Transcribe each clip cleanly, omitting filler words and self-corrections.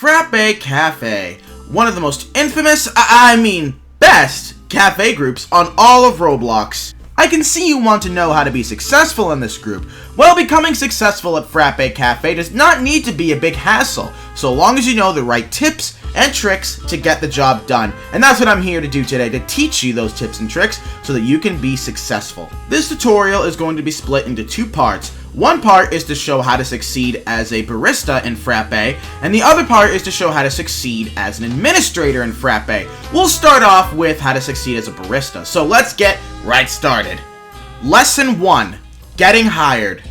Frappe Cafe, one of the most infamous, best cafe groups on all of Roblox. I can see you want to know how to be successful in this group. Well, becoming successful at Frappe Cafe does not need to be a big hassle, so long as you know the right tips and tricks to get the job done. And that's what I'm here to do today, to teach you those tips and tricks so that you can be successful. This tutorial is going to be split into two parts. One part is to show how to succeed as a barista in Frappe, and the other part is to show how to succeed as an administrator in Frappe. We'll start off with how to succeed as a barista, so let's get right started. Lesson 1. Getting hired.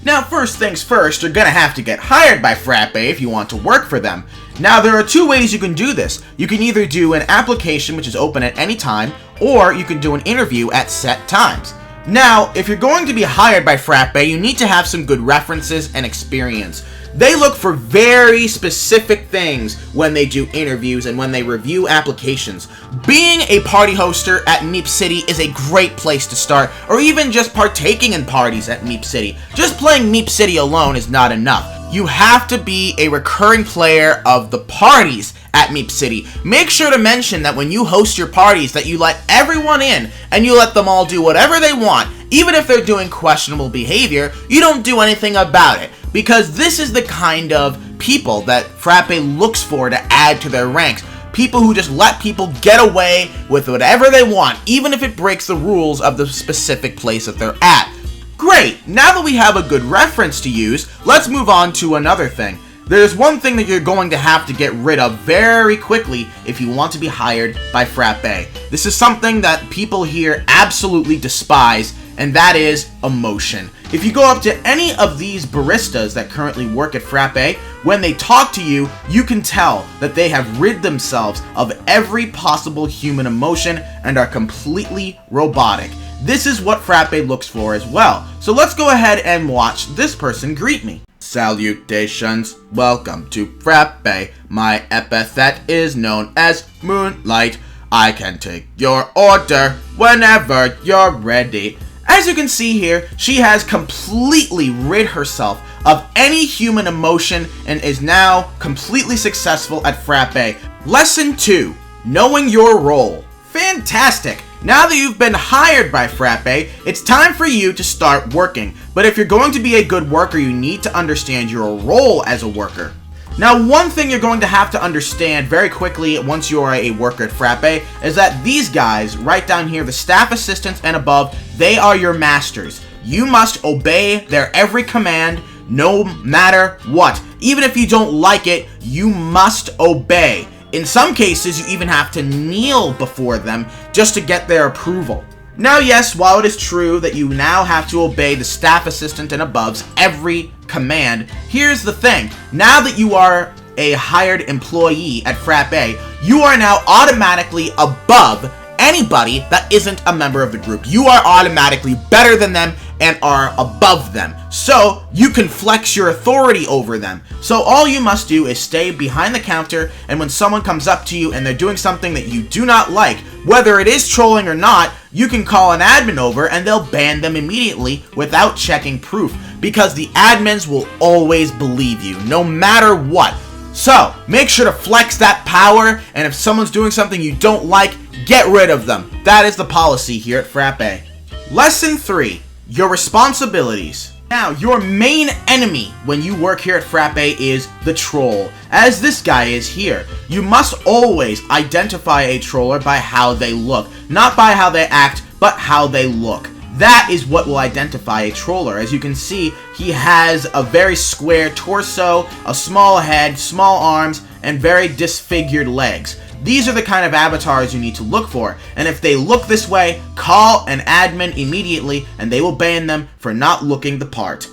Now, first things first, you're gonna have to get hired by Frappe if you want to work for them. Now, there are two ways you can do this. You can either do an application, which is open at any time, or you can do an interview at set times. Now, if you're going to be hired by Frappe, you need to have some good references and experience. They look for very specific things when they do interviews and when they review applications. Being a party hoster at meepcity is a great place to start, or even just partaking in parties at meepcity. Just playing meepcity alone is not enough. You have to be a recurring player of the parties at meepcity. Make sure to mention that when you host your parties that you let everyone in and you let them all do whatever they want. Even if they're doing questionable behavior, you don't do anything about it. Because this is the kind of people that Frappe looks for to add to their ranks. People who just let people get away with whatever they want, even if it breaks the rules of the specific place that they're at. Great! Now that we have a good reference to use, let's move on to another thing. There's one thing that you're going to have to get rid of very quickly if you want to be hired by Frappe. This is something that people here absolutely despise, and that is emotion. If you go up to any of these baristas that currently work at Frappe, when they talk to you, you can tell that they have rid themselves of every possible human emotion and are completely robotic. This is what Frappe looks for as well. So let's go ahead and watch this person greet me. Salutations, welcome to Frappe. My epithet is known as Moonlight. I can take your order whenever you're ready. As you can see here, she has completely rid herself of any human emotion and is now completely successful at Frappe. Lesson 2. Knowing your role. Fantastic! Now that you've been hired by Frappe, it's time for you to start working. But if you're going to be a good worker, you need to understand your role as a worker. Now, one thing you're going to have to understand very quickly once you are a worker at Frappe is that these guys, right down here, the staff assistants and above, they are your masters. You must obey their every command, no matter what. Even if you don't like it, you must obey. In some cases, you even have to kneel before them just to get their approval. Now, yes, while it is true that you now have to obey the staff assistant and above's every command, here's the thing. Now that you are a hired employee at Frappe, you are now automatically above anybody that isn't a member of the group. You are automatically better than them and are above them. So you can flex your authority over them. So all you must do is stay behind the counter, and when someone comes up to you and they're doing something that you do not like, whether it is trolling or not, you can call an admin over and they'll ban them immediately without checking proof, because the admins will always believe you, no matter what. So make sure to flex that power, and if someone's doing something you don't like, get rid of them. That is the policy here at Frappe. Lesson 3. Your responsibilities. Now, your main enemy when you work here at Frappe is the troll, as this guy is here. You must always identify a troller by how they look. Not by how they act, but how they look. That is what will identify a troller. As you can see, he has a very square torso, a small head, small arms, and very disfigured legs. These are the kind of avatars you need to look for, and if they look this way, call an admin immediately and they will ban them for not looking the part.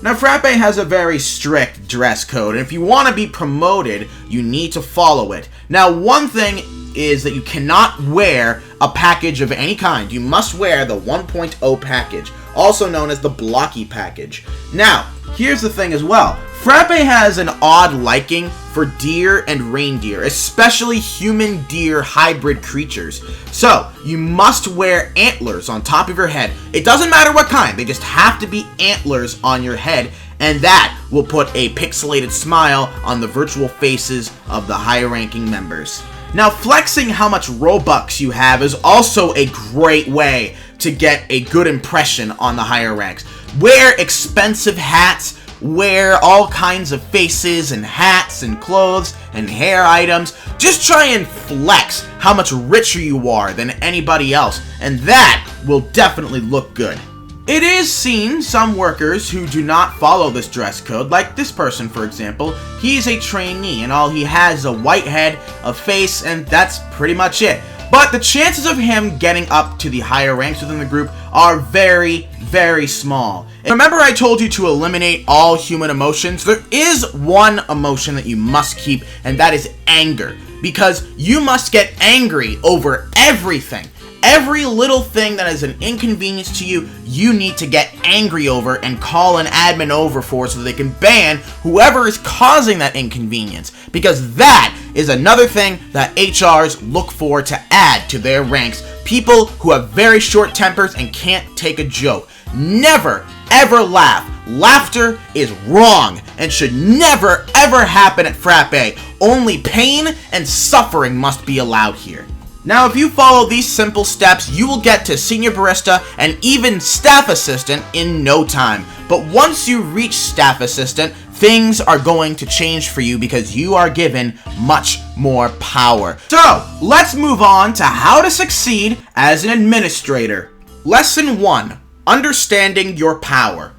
Now, Frappe has a very strict dress code, and if you want to be promoted, you need to follow it. Now, one thing is that you cannot wear a package of any kind. You must wear the 1.0 package, also known as the blocky package. Now, here's the thing as well. Frappe has an odd liking for deer and reindeer, especially human-deer hybrid creatures. So, you must wear antlers on top of your head. It doesn't matter what kind, they just have to be antlers on your head. and that will put a pixelated smile on the virtual faces of the higher-ranking members. Now, flexing how much Robux you have is also a great way to get a good impression on the higher ranks. Wear expensive hats, wear all kinds of faces and hats and clothes and hair items. Just try and flex how much richer you are than anybody else, and that will definitely look good. It is seen some workers who do not follow this dress code, like this person for example. He's a trainee and all he has is a white head, a face, and that's pretty much it. But the chances of him getting up to the higher ranks within the group are very, very small. And remember I told you to eliminate all human emotions? There is one emotion that you must keep, and that is anger. Because you must get angry over everything. Every little thing that is an inconvenience to you, you need to get angry over and call an admin over for so that they can ban whoever is causing that inconvenience. Because that is another thing that HRs look for to add to their ranks. People who have very short tempers and can't take a joke. Never, ever laugh. Laughter is wrong and should never, ever happen at Frappe. Only pain and suffering must be allowed here. Now, if you follow these simple steps, you will get to Senior Barista and even Staff Assistant in no time. But once you reach Staff Assistant, things are going to change for you because you are given much more power. So, let's move on to how to succeed as an administrator. Lesson 1. Understanding your power.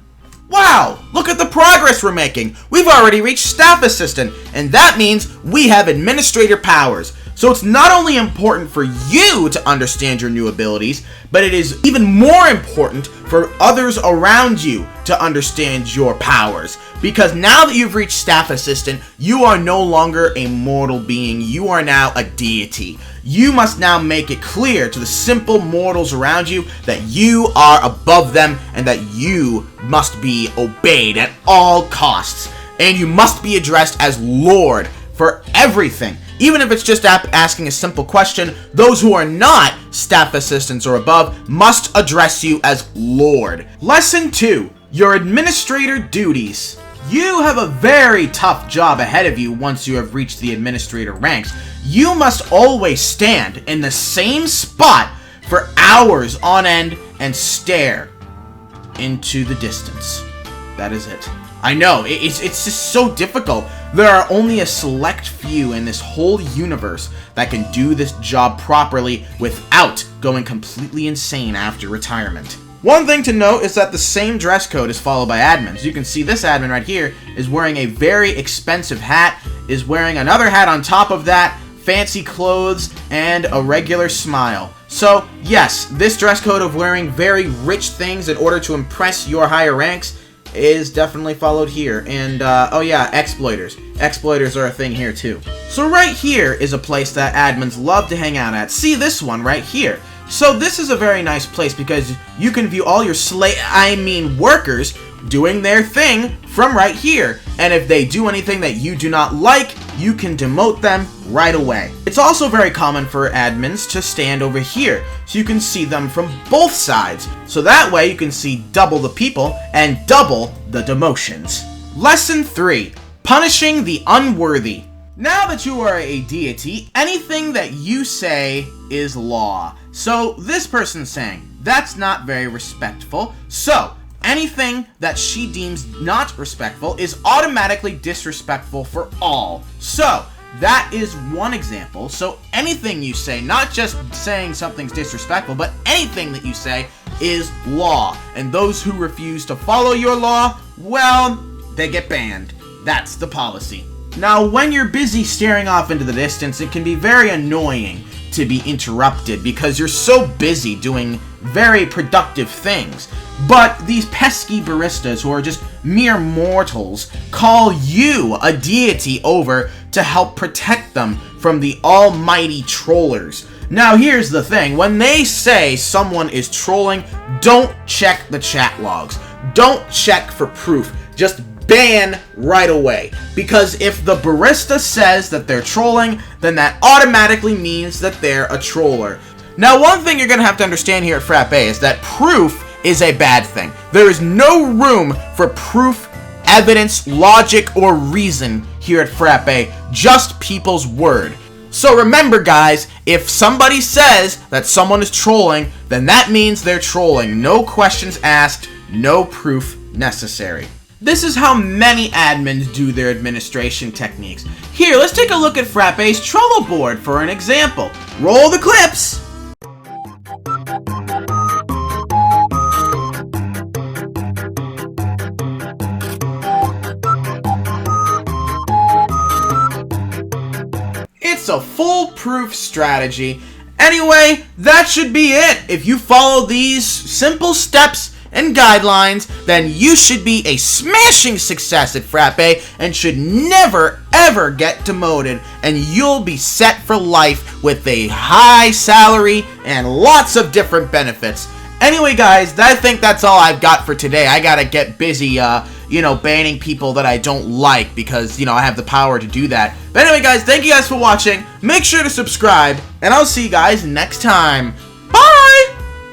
Wow, look at the progress we're making. We've already reached Staff Assistant, and that means we have administrator powers. So it's not only important for you to understand your new abilities, but it is even more important for others around you to understand your powers. Because now that you've reached Staff Assistant, you are no longer a mortal being, you are now a deity. You must now make it clear to the simple mortals around you that you are above them and that you must be obeyed at all costs. And you must be addressed as Lord for everything. Even if it's just asking a simple question, those who are not staff assistants or above must address you as Lord. Lesson 2. Your administrator duties. You have a very tough job ahead of you once you have reached the administrator ranks. You must always stand in the same spot for hours on end and stare into the distance. That is it. I know, it's just so difficult. There are only a select few in this whole universe that can do this job properly without going completely insane after retirement. One thing to note is that the same dress code is followed by admins. You can see this admin right here is wearing a very expensive hat, is wearing another hat on top of that, fancy clothes, and a regular smile. So, yes, this dress code of wearing very rich things in order to impress your higher ranks is definitely followed here. And, oh yeah, exploiters. Exploiters are a thing here too. So right here is a place that admins love to hang out at. See this one right here. So this is a very nice place because you can view all your workers doing their thing from right here. And if they do anything that you do not like, you can demote them right away. It's also very common for admins to stand over here so you can see them from both sides. So that way you can see double the people and double the demotions. Lesson 3. Punishing the unworthy. Now that you are a deity, anything that you say is law. So this person's saying, that's not very respectful. So anything that she deems not respectful is automatically disrespectful for all. So that is one example. So anything you say, not just saying something's disrespectful, but anything that you say is law. And those who refuse to follow your law, well, they get banned. That's the policy. Now, when you're busy staring off into the distance, it can be very annoying to be interrupted because you're so busy doing very productive things. But these pesky baristas who are just mere mortals call you, a deity, over to help protect them from the almighty trollers. Now here's the thing, when they say someone is trolling, don't check the chat logs. Don't check for proof. Just ban right away. Because if the barista says that they're trolling, then that automatically means that they're a troller. Now, one thing you're going to have to understand here at Frappe is that proof is a bad thing. There is no room for proof evidence, logic, or reason here at Frappe, just people's word. So remember guys, if somebody says that someone is trolling, then that means they're trolling. No questions asked, no proof necessary. This is how many admins do their administration techniques. Here, let's take a look at Frappe's Trello board for an example. Roll the clips! It's a foolproof strategy. Anyway, that should be it. If you follow these simple steps and guidelines, then you should be a smashing success at Frappe and should never ever get demoted, and you'll be set for life with a high salary and lots of different benefits. Anyway guys, I think that's all I've got for today. I gotta get busy, banning people that I don't like because, I have the power to do that. But anyway guys, thank you guys for watching. Make sure to subscribe, and I'll see you guys next time.